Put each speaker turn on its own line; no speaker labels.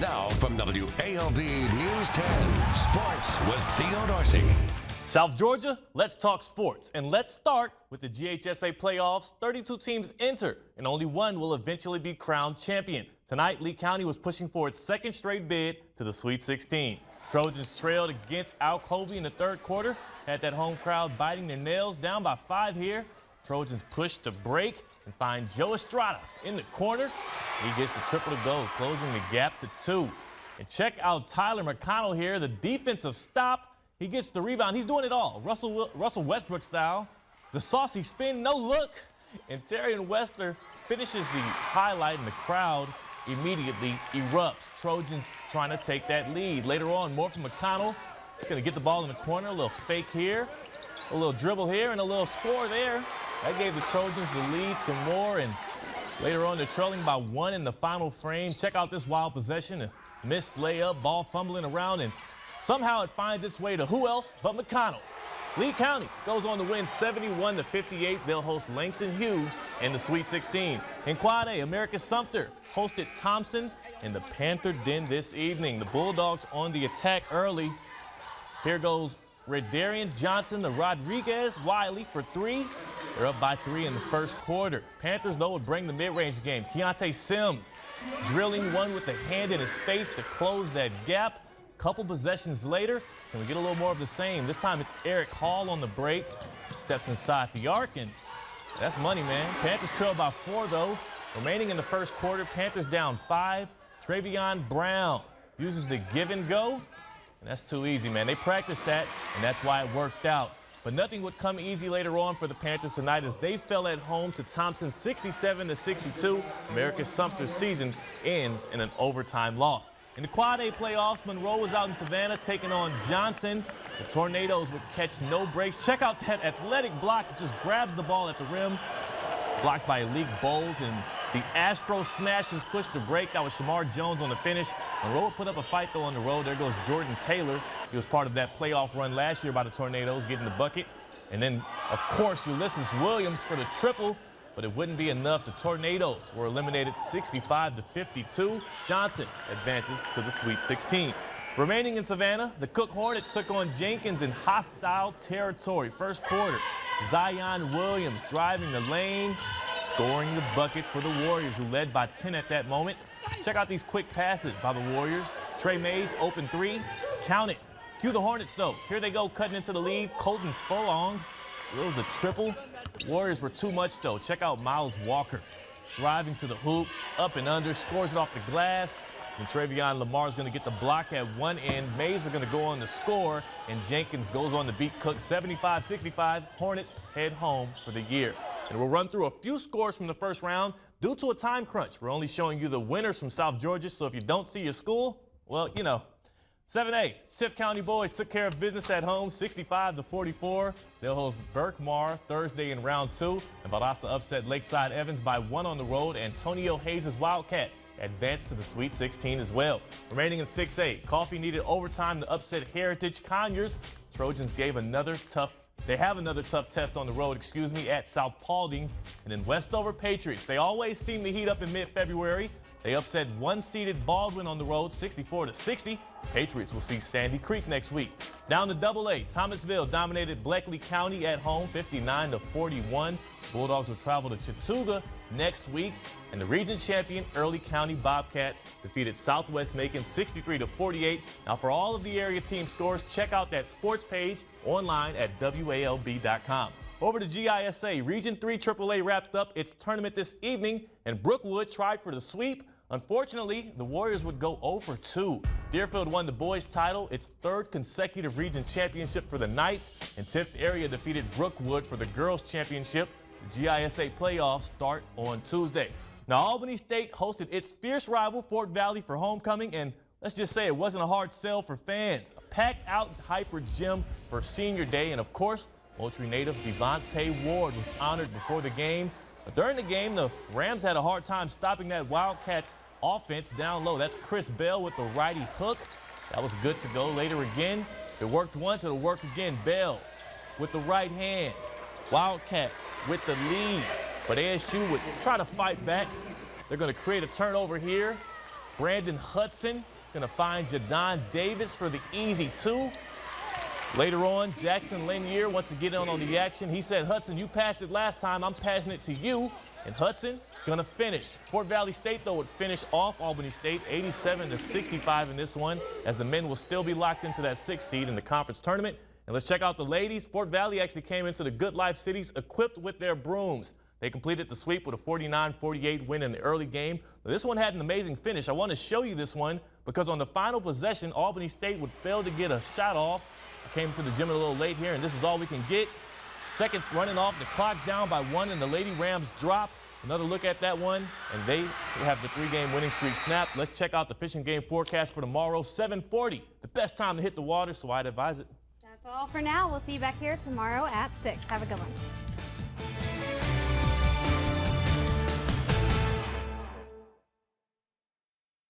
Now from WALB News 10, Sports with Theo Dorsey.
South Georgia, let's talk sports. And let's start with the GHSA playoffs. 32 teams enter, and only one will eventually be crowned champion. Tonight, Lee County was pushing for its second straight bid to the Sweet 16. Trojans trailed against Alcovey in the third quarter, had that home crowd biting their nails, down by 5 here. Trojans pushed to break and find Joe Estrada in the corner. He gets the triple to go, closing the gap to 2. And check out Tyler McConnell here, the defensive stop. He gets the rebound. He's doing it all. Russell Westbrook style. The saucy spin, no look. And Terrion Wester finishes the highlight, and the crowd immediately erupts. Trojans trying to take that lead. Later on, more from McConnell. He's going to get the ball in the corner. A little fake here, a little dribble here, and a little score there. That gave the Trojans the lead some more. And later on, they're trailing by 1 in the final frame. Check out this wild possession. A missed layup, ball fumbling around, and somehow it finds its way to who else but McConnell. Lee County goes on to win 71-58. They'll host Langston Hughes in the Sweet 16. In Quad A, Americus Sumter hosted Thompson in the Panther Den this evening. The Bulldogs on the attack early. Here goes Redarian Johnson, the Rodriguez Wiley for 3. They're up by 3 in the first quarter. Panthers, though, would bring the mid-range game. Keontae Sims drilling one with the hand in his face to close that gap. Couple possessions later, can we get a little more of the same? This time it's Eric Hall on the break, steps inside the arc, and that's money, man. Panthers trail by 4, though. Remaining in the first quarter, Panthers down 5. Travion Brown uses the give and go, and that's too easy, man. They practiced that, and that's why it worked out. But nothing would come easy later on for the Panthers tonight as they fell at home to Thompson 67-62. Americus Sumter's season ends in an overtime loss. In the Quad A playoffs, Monroe was out in Savannah taking on Johnson. The Tornadoes would catch no breaks. Check out that athletic block. It just grabs the ball at the rim. Blocked by Leak Bowles, and the Astros smashes push to break. That was Shamar Jones on the finish. Monroe put up a fight, though, on the road. There goes Jordan Taylor. He was part of that playoff run last year by the Tornadoes, getting the bucket. And then, of course, Ulysses Williams for the triple. But it wouldn't be enough. The Tornadoes were eliminated 65-52. Johnson advances to the Sweet 16. Remaining in Savannah, the Cook Hornets took on Jenkins in hostile territory. First quarter, Zion Williams driving the lane, scoring the bucket for the Warriors, who led by 10 at that moment. Check out these quick passes by the Warriors. Trey Mays, open 3, count it. Cue the Hornets, though. Here they go, cutting into the lead. Colton Furlong drills the triple. Warriors were too much, though. Check out Miles Walker driving to the hoop, up and under, scores it off the glass. And Travion Lamar is going to get the block at one end. Mays is going to go on to score, and Jenkins goes on to beat Cook 75-65. Hornets head home for the year. And we'll run through a few scores from the first round. Due to a time crunch, we're only showing you the winners from South Georgia, so if you don't see your school, well, you know. 7A, Tift County boys took care of business at home, 65-44. They'll host Berkmar Thursday in round 2. And Valdosta upset Lakeside Evans by 1 on the road. Antonio Hayes' Wildcats advanced to the Sweet 16 as well. Remaining in 6A, Coffee needed overtime to upset Heritage Conyers. Trojans have another tough test on the road, at South Paulding. And then Westover Patriots, they always seem to heat up in mid-February. They upset 1-seeded Baldwin on the road, 64-60. Patriots will see Sandy Creek next week. Down to AA, Thomasville dominated Bleckley County at home, 59-41. Bulldogs will travel to Chattooga next week. And the region champion Early County Bobcats defeated Southwest Macon 63-48. Now, for all of the area team scores, check out that sports page online at WALB.com. Over to GISA, Region 3 AAA wrapped up its tournament this evening, and Brookwood tried for the sweep. Unfortunately, the Warriors would go 0-2. Deerfield won the boys' title, its 3rd consecutive region championship for the Knights, and Tift area defeated Brookwood for the girls' championship. The GISA playoffs start on Tuesday. Now, Albany State hosted its fierce rival, Fort Valley, for homecoming, and let's just say it wasn't a hard sell for fans. A packed-out Hyper Gym for senior day, and of course, Moultrie native Devontae Ward was honored before the game. But during the game, the Rams had a hard time stopping that Wildcats offense down low. That's Chris Bell with the righty hook. That was good to go. Later again, it worked once, it'll work again. Bell with the right hand. Wildcats with the lead. But ASU would try to fight back. They're going to create a turnover here. Brandon Hudson gonna find Jadon Davis for the easy 2. Later on, Jackson Lanier wants to get in on the action. He said, Hudson, you passed it last time. I'm passing it to you. And Hudson gonna finish. Fort Valley State, though, would finish off Albany State 87-65 in this one, as the men will still be locked into that 6th seed in the conference tournament. And let's check out the ladies. Fort Valley actually came into the Good Life Cities equipped with their brooms. They completed the sweep with a 49-48 win in the early game. Now, this one had an amazing finish. I want to show you this one because on the final possession, Albany State would fail to get a shot off. I came to the gym a little late here, and this is all we can get. Seconds running off, the clock down by 1, and the Lady Rams drop. Another look at that one, and they have the 3-game winning streak snapped. Let's check out the fishing game forecast for tomorrow, 7:40. The best time to hit the water, so I'd advise it.
That's all for now. We'll see you back here tomorrow at 6. Have a good one.